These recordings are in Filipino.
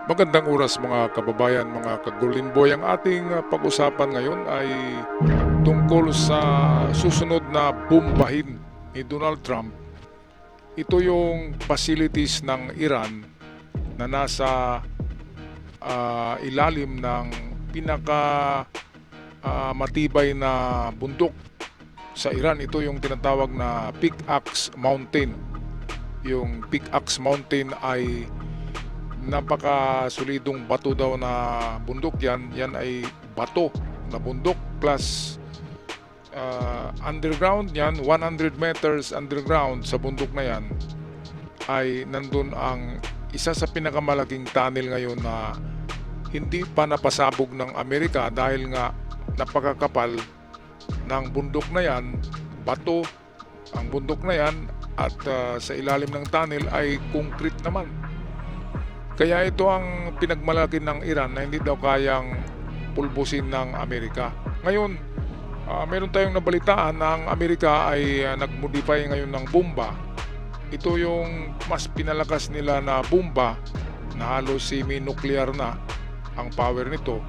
Magandang oras mga kababayan, mga ka-Golden Boy. Ang ating pag-usapan ngayon ay tungkol sa susunod na bombahin ni Donald Trump. Ito yung facilities ng Iran na nasa ilalim ng pinaka matibay na bundok sa Iran. Ito yung tinatawag na Pickaxe Mountain. Yung Pickaxe Mountain ay napakasolidong bato daw na bundok yan. Yan ay bato na bundok plus underground yan, 100 meters underground sa bundok na yan ay nandun ang isa sa pinakamalaking tunnel ngayon na hindi pa napasabog ng Amerika dahil nga napakakapal ng bundok na yan, bato ang bundok na yan at sa ilalim ng tunnel ay concrete naman. Kaya ito ang pinagmalaki ng Iran na hindi daw kayang pulbusin ng Amerika. Ngayon, meron tayong nabalitaan na ang Amerika ay nag-modify ngayon ng bomba. Ito yung mas pinalakas nila na bomba na halos semi-nuclear na ang power nito.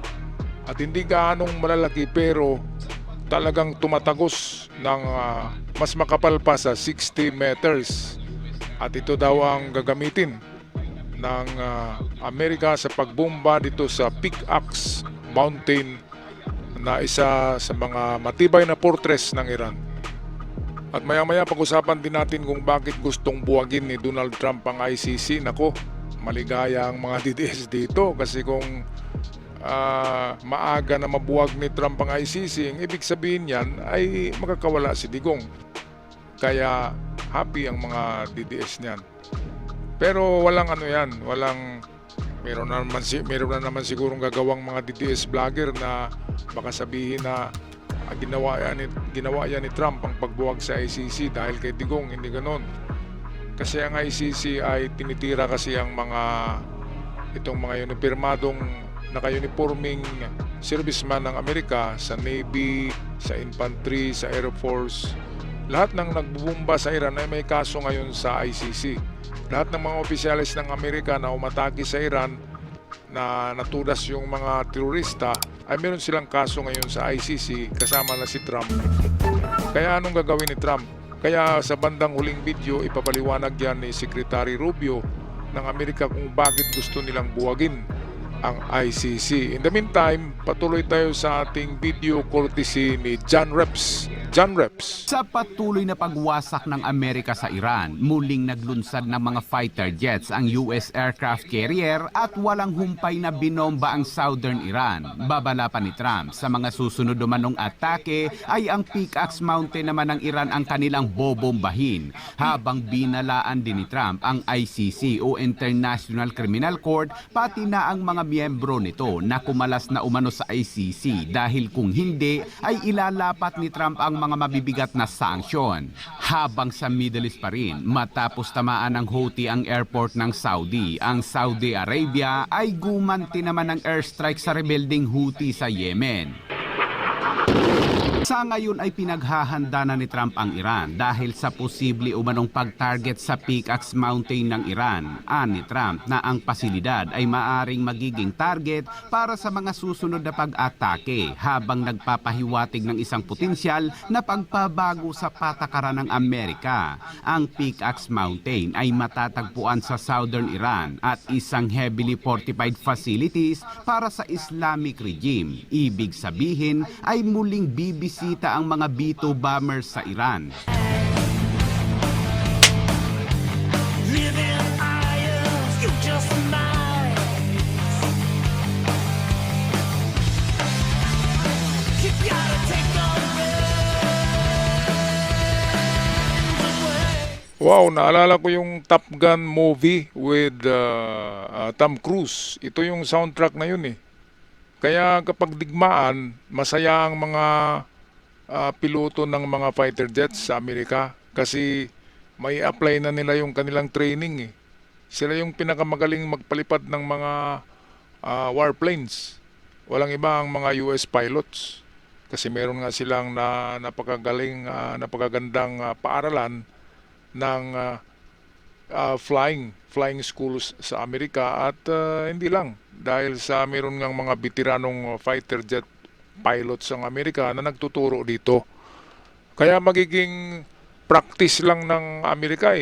At hindi gaanong malalaki pero talagang tumatagos ng mas makapal pa sa 60 meters. At ito daw ang gagamitin ng Amerika sa pagbomba dito sa Pickaxe Mountain na isa sa mga matibay na fortress ng Iran. At maya-maya pag-usapan din natin kung bakit gustong buwagin ni Donald Trump ang ICC. Nako, maligaya ang mga DDS dito kasi kung maaga na mabuwag ni Trump ang ICC, ang ibig sabihin yan ay makakawala si Digong. Kaya happy ang mga DDS niyan. Pero walang ano yan, meron na naman sigurong gagawang mga DDS vlogger na baka sabihin na ginawa yan ni Trump ang pagbuwag sa ICC dahil kay Digong. Hindi ganoon. Kasi ang ICC ay tinitira kasi ang itong mga uniformadong naka-uniforming serviceman ng Amerika sa Navy, sa Infantry, sa Air Force. Lahat ng nagbubumba sa Iran ay may kaso ngayon sa ICC. Lahat ng mga opisyalis ng Amerika na umatake sa Iran na natudas yung mga terorista ay meron silang kaso ngayon sa ICC kasama na si Trump. Kaya anong gagawin ni Trump? Kaya sa bandang huling video ipapaliwanag yan ni Secretary Rubio ng Amerika kung bakit gusto nilang buwagin ang ICC. In the meantime, patuloy tayo sa ating video courtesy ni John Reps. John Reps. Sa patuloy na pagwasak ng Amerika sa Iran, muling naglunsad ng mga fighter jets ang US aircraft carrier at walang humpay na binomba ang southern Iran. Babala pa ni Trump, sa mga susunod umanong atake ay ang Pickaxe Mountain naman ng Iran ang kanilang bobombahin. Habang binalaan din ni Trump ang ICC o International Criminal Court pati na ang mga miyembro nito na kumalas na umano sa ICC dahil kung hindi ay ilalapat ni Trump ang mga mabibigat na sanksyon. Habang sa Middle East pa rin, matapos tamaan ng Houthi ang airport ng Saudi, ang Saudi Arabia ay gumanti naman ng airstrike sa rebelding Houthi sa Yemen. Sa ngayon ay pinaghahanda na ni Trump ang Iran dahil sa posible umanong pag-target sa Pickaxe Mountain ng Iran. Ani Trump na ang pasilidad ay maaring magiging target para sa mga susunod na pag-atake habang nagpapahiwatig ng isang potensyal na pagpabago sa patakaran ng Amerika. Ang Pickaxe Mountain ay matatagpuan sa southern Iran at isang heavily fortified facilities para sa Islamic regime. Ibig sabihin ay muling bibisita ang mga B-2 bombers sa Iran. Wow, naalala ko yung Top Gun movie with Tom Cruise. Ito yung soundtrack na yun eh. Kaya kapag digmaan, masaya ang mga piloto ng mga fighter jets sa Amerika kasi may apply na nila yung kanilang training eh. Sila yung pinakamagaling magpalipad ng mga warplanes. Walang iba ang mga US pilots kasi meron nga silang napakagandang paaralan ng flying schools sa Amerika at hindi lang dahil sa meron ngang mga veteranong fighter jet pilots ang Amerika na nagtuturo dito. Kaya magiging practice lang ng Amerika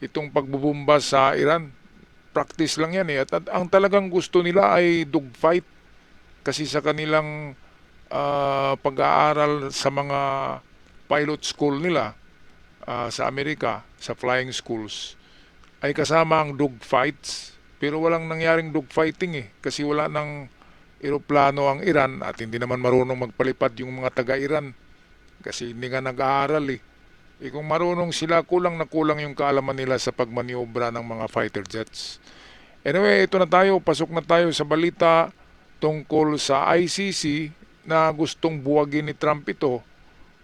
itong pagbubumba sa Iran. Practice lang yan at ang talagang gusto nila ay dogfight kasi sa kanilang pag-aaral sa mga pilot school nila sa Amerika, sa flying schools, ay kasama ang dogfights. Pero walang nangyaring dogfighting kasi wala nang eroplano ang Iran at hindi naman marunong magpalipad yung mga taga-Iran kasi hindi nga nag-aaral kung marunong sila, kulang na kulang yung kaalaman nila sa pagmaniobra ng mga fighter jets. Anyway, ito na tayo, pasok na tayo sa balita tungkol sa ICC na gustong buwagin ni Trump ito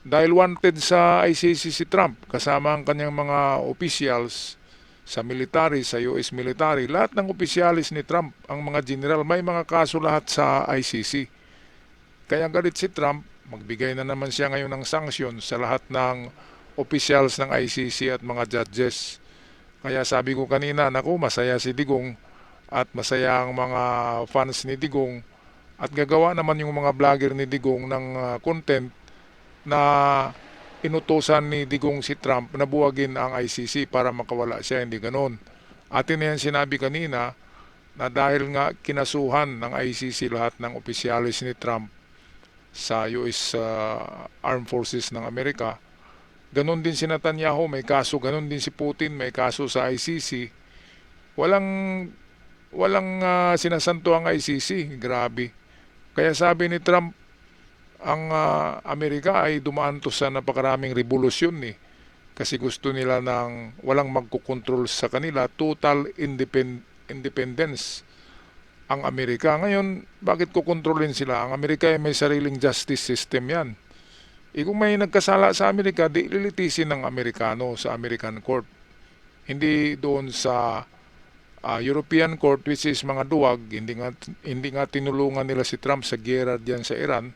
dahil wanted sa ICC si Trump kasama ang kanyang mga officials sa military, sa US military. Lahat ng opisyalis ni Trump, ang mga general, may mga kaso lahat sa ICC. Kaya galit si Trump, magbigay na naman siya ngayon ng sanction sa lahat ng officials ng ICC at mga judges. Kaya sabi ko kanina, naku, masaya si Digong at masaya ang mga fans ni Digong at gagawa naman yung mga vlogger ni Digong ng content na inutusan ni Digong si Trump na buwagin ang ICC para makawala siya, hindi ganon. Atin na yan sinabi kanina na dahil nga kinasuhan ng ICC lahat ng opisyalis ni Trump sa US Armed Forces ng Amerika, ganon din si Netanyahu, may kaso, ganon din si Putin, may kaso sa ICC. Walang sinasanto ang ICC, grabe. Kaya sabi ni Trump, ang Amerika ay dumaan to sa napakaraming revolusyon kasi gusto nila ng walang magkukontrol sa kanila, total independence ang Amerika. Ngayon, bakit kukontrolin sila? Ang Amerika ay may sariling justice system yan. Kung may nagkasala sa Amerika, di lilitisin ng Amerikano sa American Court. Hindi doon sa European Court, which is mga duwag. Hindi nga tinulungan nila si Trump sa giyera diyan sa Iran.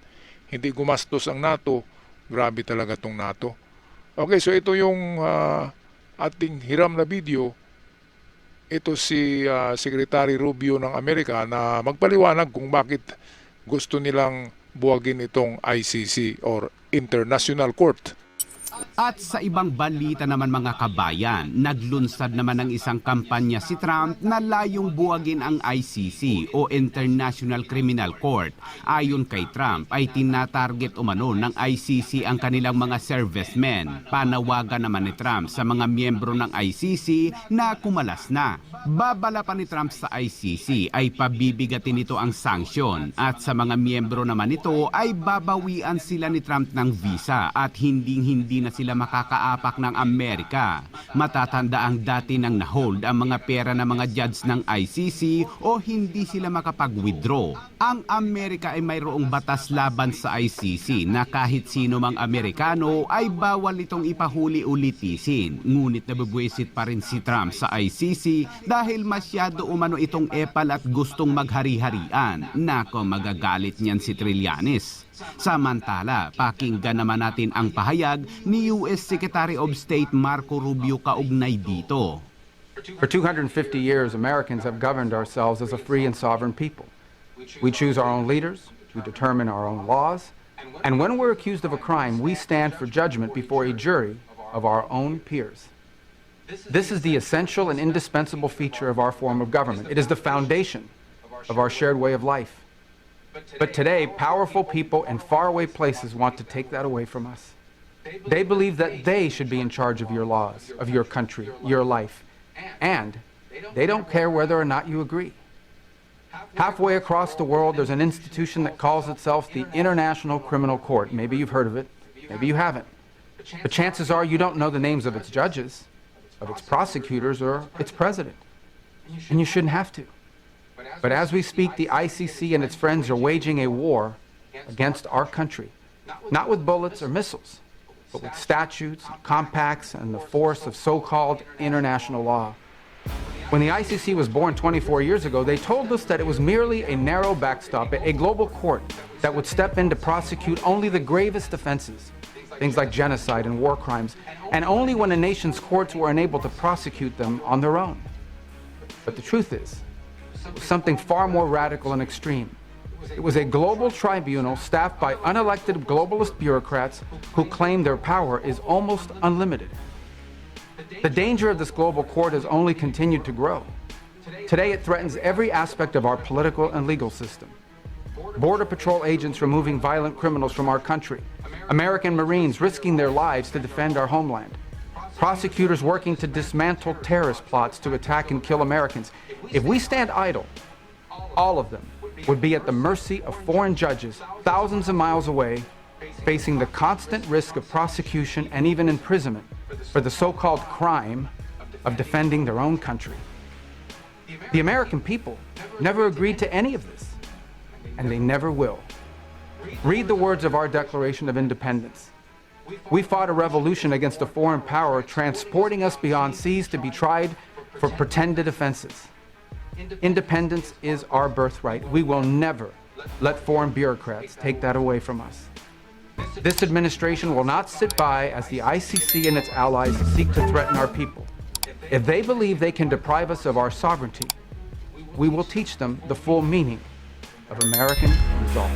Hindi gumastos ang NATO. Grabe talaga tong NATO. Okay, so ito yung ating hiram na video. Ito si Secretary Rubio ng Amerika na magpaliwanag kung bakit gusto nilang buwagin itong ICC or International Court. At sa ibang balita naman mga kabayan, naglunsad naman ng isang kampanya si Trump na layong buwagin ang ICC o International Criminal Court. Ayon kay Trump ay tinatarget umano ng ICC ang kanilang mga servicemen. Panawagan naman ni Trump sa mga miyembro ng ICC na kumalas na. Babala pa ni Trump sa ICC ay pabibigatin nito ang sanksyon at sa mga miyembro naman nito ay babawian sila ni Trump ng visa at hindi na sila makakaapak ng Amerika. Matatanda ang dati nang na-hold ang mga pera ng mga judge ng ICC o hindi sila makapag-withdraw. Ang Amerika ay mayroong batas laban sa ICC na kahit sino mang Amerikano ay bawal itong ipahuli-ulitisin. Ngunit nabubwisit pa rin si Trump sa ICC dahil masyado umano itong epal at gustong maghari-harian. Nako, magagalit niyan si Trillanes. Samantala, pakinggan naman natin ang pahayag ni US Secretary of State Marco Rubio kaugnay dito. For 250 years, Americans have governed ourselves as a free and sovereign people. We choose our own leaders, we determine our own laws, and when we're accused of a crime, we stand for judgment before a jury of our own peers. This is the essential and indispensable feature of our form of government. It is the foundation of our shared way of life. But today, powerful people in faraway places want to take that away from us. They believe that they should be in charge of your laws, of your country, your life, and they don't care whether or not you agree. Halfway across the world, there's an institution that calls itself the International Criminal Court. Maybe you've heard of it, maybe you haven't. But chances are you don't know the names of its judges, of its prosecutors, or its president. And you shouldn't have to. But as we speak, the ICC and its friends are waging a war against our country, not with bullets or missiles, but with statutes, compacts, and the force of so-called international law. When the ICC was born 24 years ago, they told us that it was merely a narrow backstop, a global court that would step in to prosecute only the gravest offenses. things like genocide and war crimes, and only when a nation's courts were unable to prosecute them on their own. But the truth is, it was something far more radical and extreme. It was a global tribunal staffed by unelected globalist bureaucrats who claim their power is almost unlimited. The danger of this global court has only continued to grow. Today, it threatens every aspect of our political and legal system. Border Patrol agents removing violent criminals from our country, American Marines risking their lives to defend our homeland, prosecutors working to dismantle terrorist plots to attack and kill Americans. If we stand idle, all of them would be at the mercy of foreign judges thousands of miles away, facing the constant risk of prosecution and even imprisonment for the so-called crime of defending their own country. The American people never agreed to any of this, and they never will. Read the words of our Declaration of Independence. We fought a revolution against a foreign power transporting us beyond seas to be tried for pretended offenses. Independence is our birthright. We will never let foreign bureaucrats take that away from us. This administration will not sit by as the ICC and its allies seek to threaten our people. If they believe they can deprive us of our sovereignty, we will teach them the full meaning of American resolve.